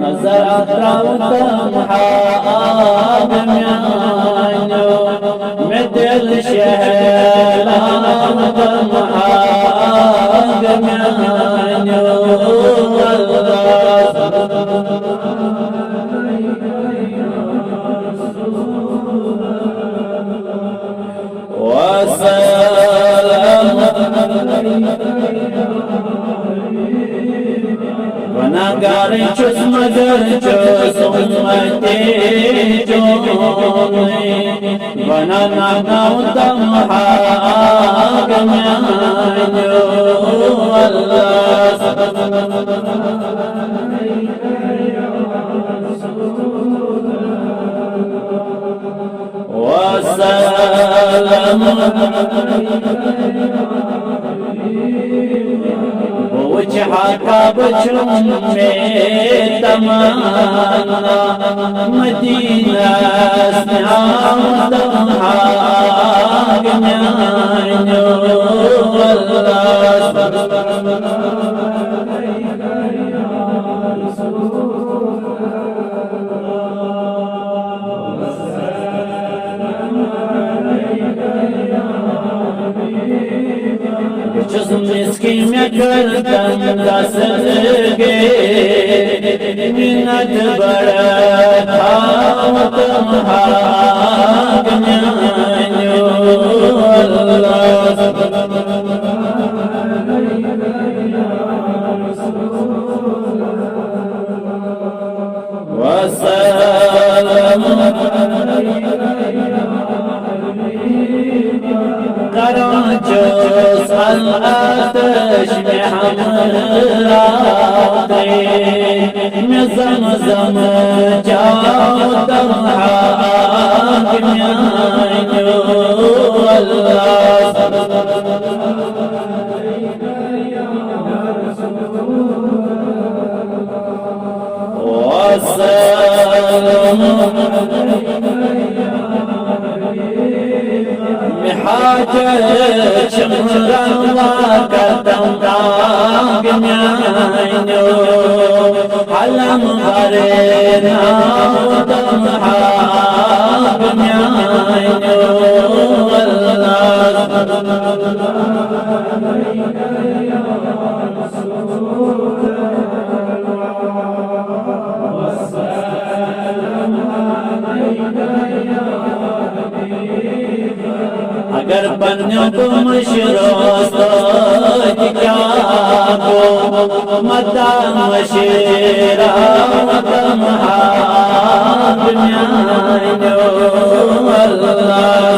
نظر اطراوتم حادم يانو مثل شهلانتم حادم يانو والسلام وناگاری چوز مگر چوز امتی جونی وناناوتم حاکم یانو اللہ والسلام وچ حقا بچم میں تمانا مدینہ سنعودم حاکم یانو اللہ جسم اسکی میں کردم دست گے منت برد حاوتم حاکم یانو اللہ والسلام کراچوس الاتش میں ہمراتے میں زمزم جاؤتم حاکم یانو اللہ والسلام حاجة شمرا وكتم راقم يانو حلم غرينا ودم حاقم يانو الله اگر بنیوں تو مشروستو کیا کو مدہ مشیراتم حاکم یانو اللہ